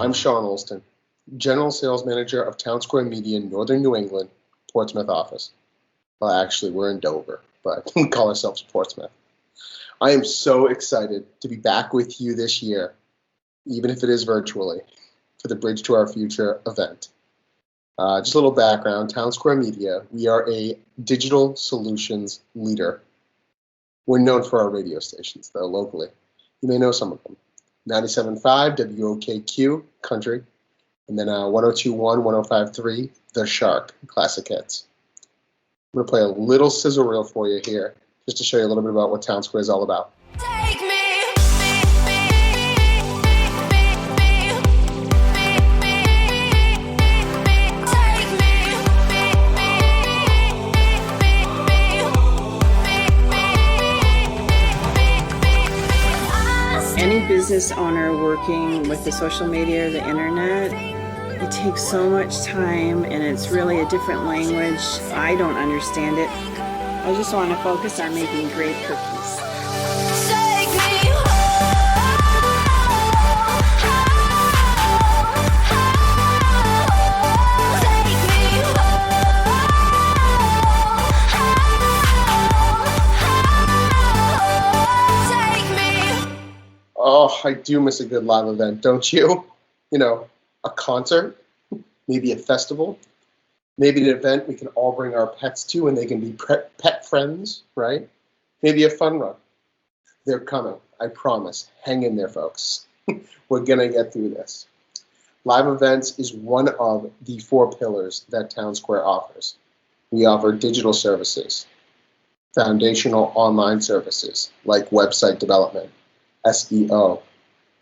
I'm Sean Olston, General Sales Manager of Townsquare Media in Northern New England, Portsmouth office. Well, actually, we're in Dover, but we call ourselves Portsmouth. I am so excited to be back with you this year, even if it is virtually, for the Bridge to Our Future event. Just a little background, Townsquare Media, we are a digital solutions leader. We're known for our radio stations, though, locally. You may know some of them. 97.5 WOKQ, country, and then 102.1, 105.3, The Shark, classic hits. I'm going to play a little sizzle reel for you here, just to show you a little bit about what Townsquare is all about. Any business owner working with the social media or the internet, it takes so much time and it's really a different language. I don't understand it. I just want to focus on making great cookies. Oh, I do miss a good live event, don't you? You know, a concert, maybe a festival, maybe an event we can all bring our pets to and they can be pet friends, right? Maybe a fun run. They're coming, I promise. Hang in there, folks. We're going to get through this. Live events is one of the 4 pillars that Townsquare offers. We offer digital services, foundational online services like website development, SEO,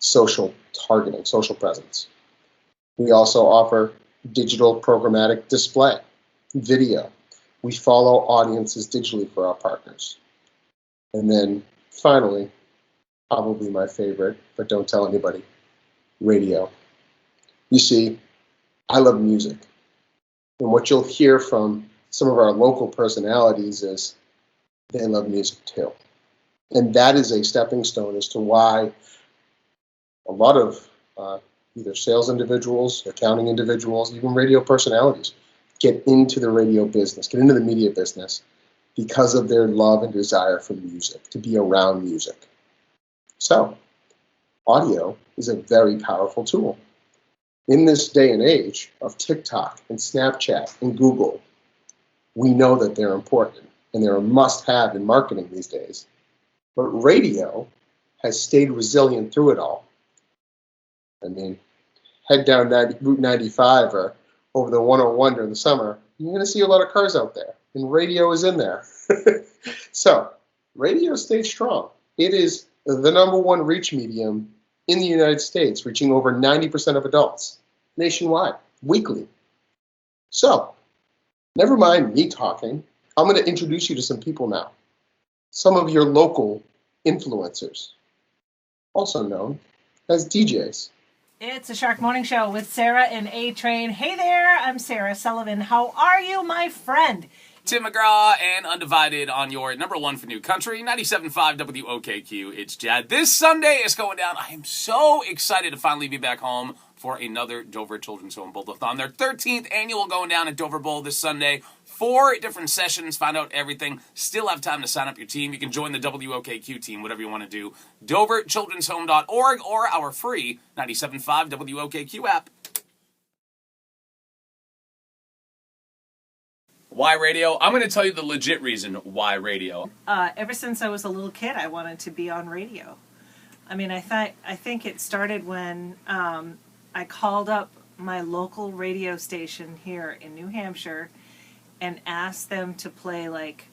social targeting, social presence. We also offer digital programmatic display, video. We follow audiences digitally for our partners. And then finally, probably my favorite, but don't tell anybody, radio. You see, I love music. And what you'll hear from some of our local personalities is they love music too. And that is a stepping stone as to why a lot of either sales individuals, accounting individuals, even radio personalities get into the radio business, get into the media business because of their love and desire for music, to be around music. So, audio is a very powerful tool. In this day and age of TikTok and Snapchat and Google, we know that they're important and they're a must-have in marketing these days. But radio has stayed resilient through it all. I mean, head down Route 95 or over the 101 during the summer, you're going to see a lot of cars out there, and radio is in there. So, radio stayed strong. It is the #1 reach medium in the United States, reaching over 90% of adults nationwide, weekly. So, never mind me talking. I'm going to introduce you to some people now. Some of your local influencers, also known as DJs. It's a Shark Morning Show with Sarah and A-Train. Hey there, I'm Sarah Sullivan. How are you, my friend? Tim McGraw and Undivided on your #1 for New Country, 97.5 WOKQ. It's Jad. This Sunday is going down. I am so excited to finally be back home for another Dover Children's Home Bowl-a-thon. Their 13th annual going down at Dover Bowl this Sunday. 4 different sessions, find out everything. Still have time to sign up your team. You can join the WOKQ team, whatever you want to do. DoverChildren'sHome.org or our free 97.5 WOKQ app. Why radio? I'm going to tell you the legit reason why radio. Ever since I was a little kid, I wanted to be on radio. I mean, I think it started when I called up my local radio station here in New Hampshire and asked them to play, like,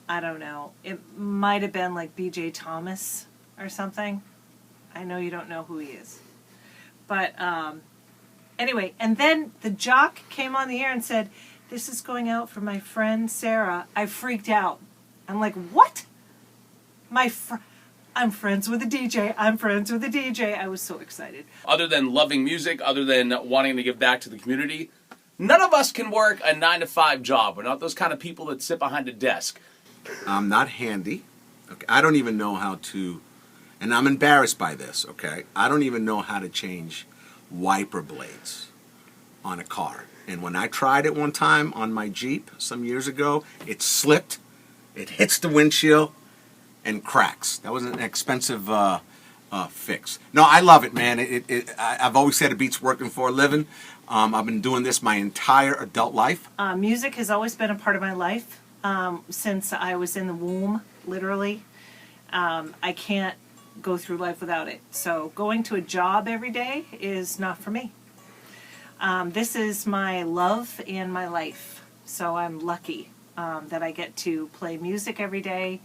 I don't know, it might have been like B.J. Thomas or something. I know you don't know who he is. But anyway, and then the jock came on the air and said, "This is going out for my friend Sarah." I freaked out. I'm like, what? I'm friends with a DJ. I'm friends with a DJ. I was so excited. Other than loving music, other than wanting to give back to the community, none of us can work a 9-to-5 job. We're not those kind of people that sit behind a desk. I'm not handy. Okay, I don't even know how to, and I'm embarrassed by this, okay? I don't even know how to change wiper blades on a car. And when I tried it one time on my Jeep some years ago, it slipped, it hits the windshield, and cracks. That was an expensive fix. No, I love it, man. I've always said it beats working for a living. I've been doing this my entire adult life. Music has always been a part of my life since I was in the womb, literally. I can't go through life without it. So going to a job every day is not for me. This is my love and my life. So I'm lucky that I get to play music every day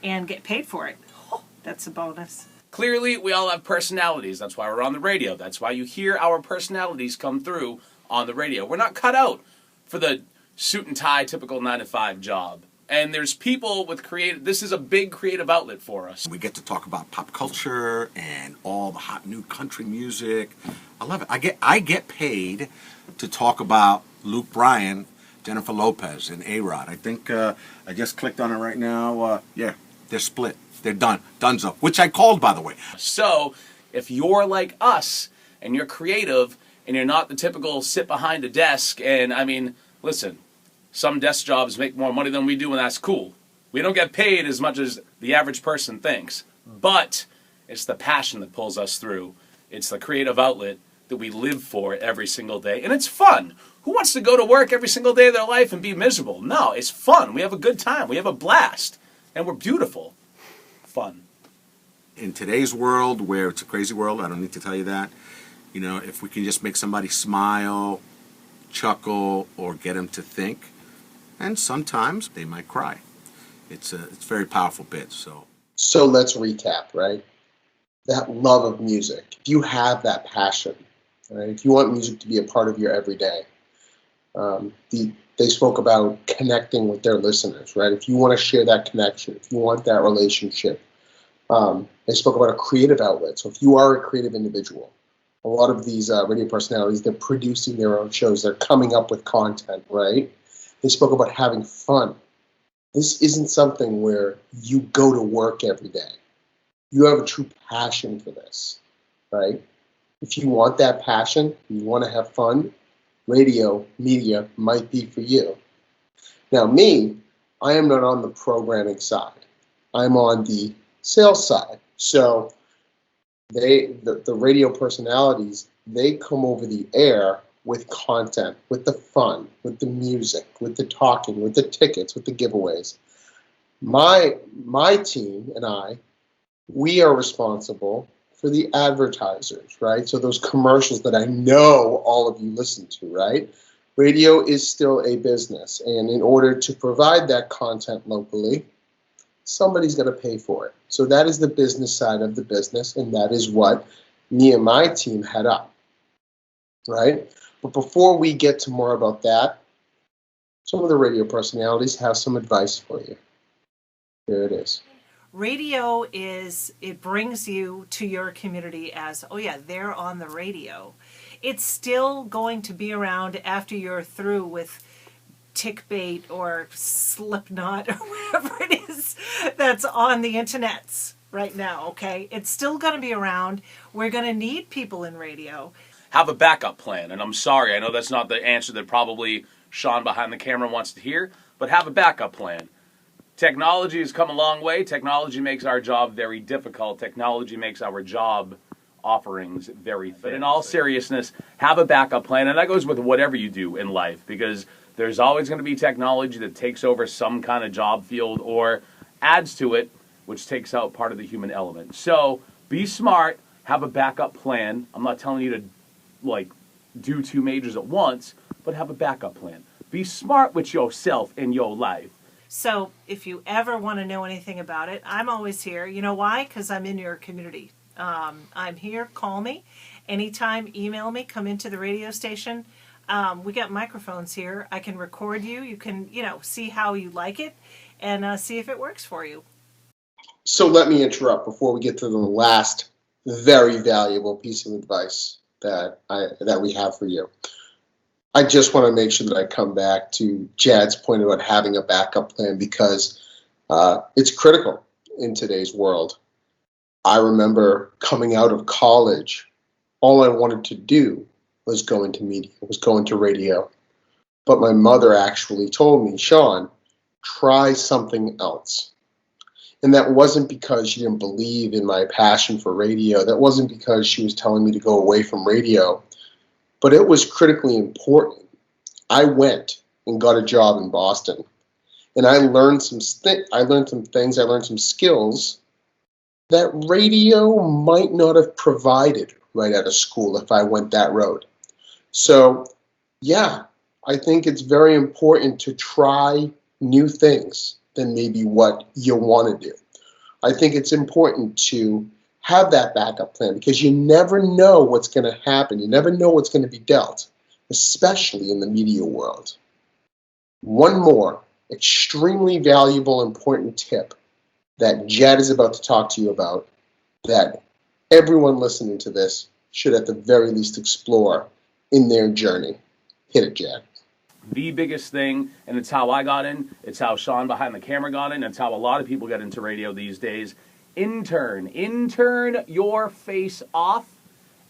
and get paid for it. Oh, that's a bonus. Clearly, we all have personalities. That's why we're on the radio. That's why you hear our personalities come through on the radio. We're not cut out for the suit and tie typical 9-to-5 job. And there's people with this is a big creative outlet for us. We get to talk about pop culture and all the hot new country music. I love it. I get paid to talk about Luke Bryan, Jennifer Lopez, and A-Rod. I think I just clicked on it right now. Yeah, they're split. They're done. Donezo. Which I called, by the way. So, if you're like us, and you're creative, and you're not the typical sit behind a desk, and I mean, listen, some desk jobs make more money than we do, and that's cool. We don't get paid as much as the average person thinks. But it's the passion that pulls us through. It's the creative outlet that we live for every single day. And it's fun. Who wants to go to work every single day of their life and be miserable? No, it's fun. We have a good time. We have a blast. And we're beautiful. Fun. In today's world, where it's a crazy world, I don't need to tell you that, you know, if we can just make somebody smile, chuckle, or get them to think, and sometimes they might cry. It's a very powerful bit. So let's recap, right? That love of music. If you have that passion, right? If you want music to be a part of your everyday, they spoke about connecting with their listeners, right? If you want to share that connection, if you want that relationship, they spoke about a creative outlet. So if you are a creative individual, a lot of these radio personalities, they're producing their own shows. They're coming up with content, right? They spoke about having fun. This isn't something where you go to work every day. You have a true passion for this, right? If you want that passion, you want to have fun, radio, media might be for you. Now me, I am not on the programming side. I'm on the sales side. So the radio personalities, they come over the air with content, with the fun, with the music, with the talking, with the tickets, with the giveaways. My team and I, we are responsible for the advertisers, right? So those commercials that I know all of you listen to, right? Radio is still a business, and in order to provide that content locally, somebody's going to pay for it. So that is the business side of the business, and that is what me and my team head up, right? But before we get to more about that, some of the radio personalities have some advice for you. Here it is. Radio it brings you to your community as, oh yeah, they're on the radio. It's still going to be around after you're through with Tickbait or Slipknot or whatever it is that's on the internets right now, okay? It's still going to be around. We're going to need people in radio. Have a backup plan. And I'm sorry, I know that's not the answer that probably Sean behind the camera wants to hear, but have a backup plan. Technology has come a long way. Technology makes our job very difficult. Technology makes our job offerings very thin. But in all seriousness, have a backup plan. And that goes with whatever you do in life, because there's always going to be technology that takes over some kind of job field or adds to it, which takes out part of the human element. So be smart. Have a backup plan. I'm not telling you to do two majors at once, but have a backup plan. Be smart with yourself in your life. So if you ever want to know anything about it, I'm always here. You know why? Because I'm in your community. I'm here. Call me. Anytime, email me. Come into the radio station. We got microphones here. I can record you. You can, see how you like it and see if it works for you. So let me interrupt before we get to the last very valuable piece of advice that we have for you. I just want to make sure that I come back to Jad's point about having a backup plan, because it's critical in today's world. I remember coming out of college, all I wanted to do was go into media, was go into radio. But my mother actually told me, Sean, try something else. And that wasn't because she didn't believe in my passion for radio. That wasn't because she was telling me to go away from radio. But it was critically important. I went and got a job in Boston. And I learned some things, I learned some skills that radio might not have provided right out of school if I went that road. So, yeah, I think it's very important to try new things than maybe what you want to do. I think it's important to have that backup plan because you never know what's going to happen. You never know what's going to be dealt, especially in the media world. One more extremely valuable, important tip that Jed is about to talk to you about that everyone listening to this should at the very least explore in their journey. Hit it, Jed. The biggest thing, and it's how I got in, it's how Sean behind the camera got in, it's how a lot of people get into radio these days. Intern your face off,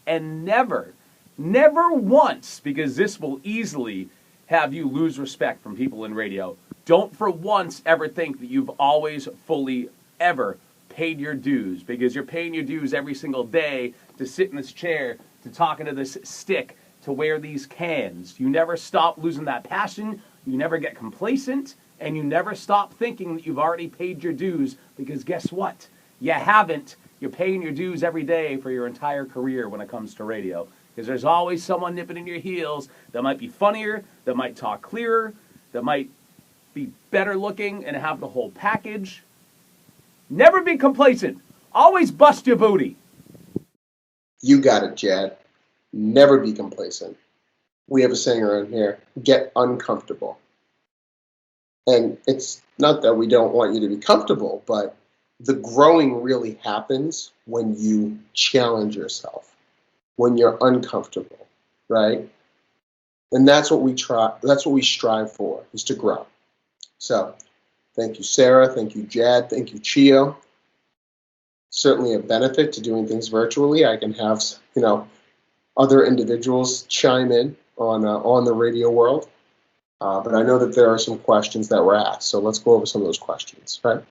and never once, because this will easily have you lose respect from people in radio. Don't for once ever think that you've always fully ever paid your dues, because you're paying your dues every single day to sit in this chair, to talk into this stick, to wear these cans. You never stop losing that passion, you never get complacent, and you never stop thinking that you've already paid your dues, because guess what? You haven't. You're paying your dues every day for your entire career when it comes to radio. Because there's always someone nipping in your heels that might be funnier, that might talk clearer, that might be better looking and have the whole package. Never be complacent. Always bust your booty. You got it, Jed. Never be complacent. We have a saying around here, get uncomfortable. And it's not that we don't want you to be comfortable, but the growing really happens when you challenge yourself, when you're uncomfortable, right? And that's what we strive for, is to grow. So, thank you, Sarah. Thank you, Jed. Thank you, Chio. Certainly a benefit to doing things virtually. I can have, other individuals chime in on the radio world. But I know that there are some questions that were asked. So let's go over some of those questions, right?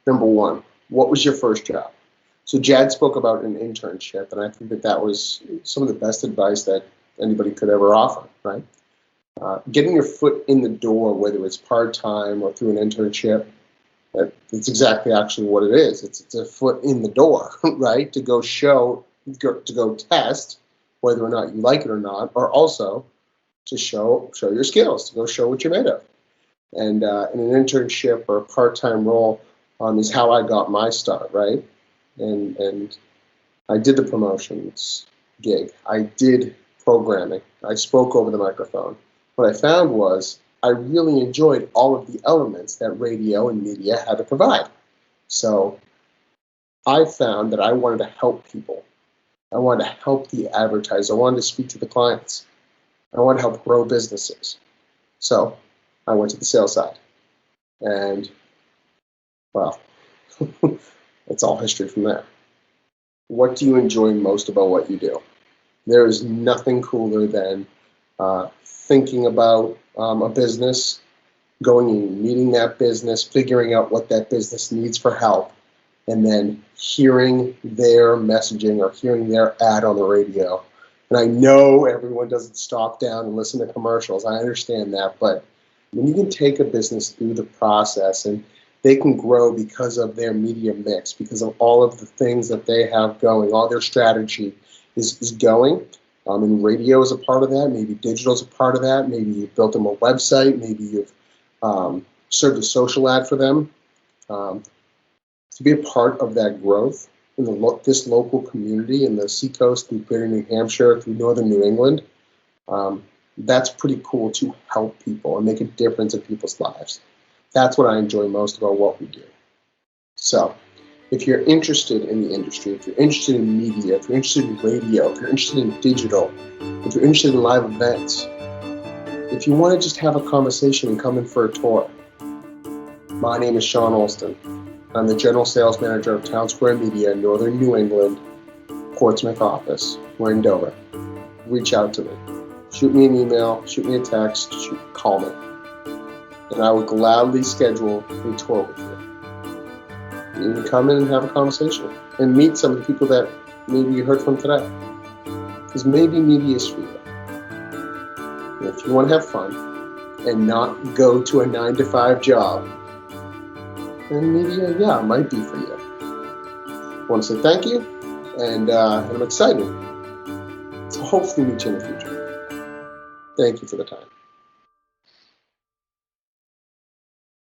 Number one, what was your first job? So Jad spoke about an internship, and I think that was some of the best advice that anybody could ever offer, right? Getting your foot in the door, whether it's part-time or through an internship, it's exactly actually what it is. It's a foot in the door, right? To go test whether or not you like it or not, or also to show your skills, to go show what you're made of. And in an internship or a part-time role is how I got my start, right? And I did the promotions gig. I did programming. I spoke over the microphone. What I found was I really enjoyed all of the elements that radio and media had to provide. So I found that I wanted to help people. I wanted to help the advertiser. I wanted to speak to the clients. I wanted to help grow businesses. So I went to the sales side. And, well, it's all history from there. What do you enjoy most about what you do? There is nothing cooler than thinking about a business, going and meeting that business, figuring out what that business needs for help, and then hearing their messaging or hearing their ad on the radio. And I know everyone doesn't stop down and listen to commercials. I understand that. But when you can take a business through the process and they can grow because of their media mix, because of all of the things that they have going, all their strategy is going. And radio is a part of that. Maybe digital is a part of that. Maybe you've built them a website. Maybe you've served a social ad for them. To be a part of that growth in this local community in the Seacoast, through Greater New Hampshire, through Northern New England, that's pretty cool to help people and make a difference in people's lives. That's what I enjoy most about what we do. So if you're interested in the industry, if you're interested in media, if you're interested in radio, if you're interested in digital, if you're interested in live events, if you want to just have a conversation and come in for a tour, my name is Sean Olston. I'm the General Sales Manager of Townsquare Media in Northern New England, Portsmouth office. We're in Dover. Reach out to me. Shoot me an email, shoot me a text, call me. And I will gladly schedule a tour with you. You can come in and have a conversation and meet some of the people that maybe you heard from today. Because maybe media is for you. And if you want to have fun and not go to a 9-to-5 job, then media, yeah, might be for you. I want to say thank you, and I'm excited to hopefully meet you in the future. Thank you for the time.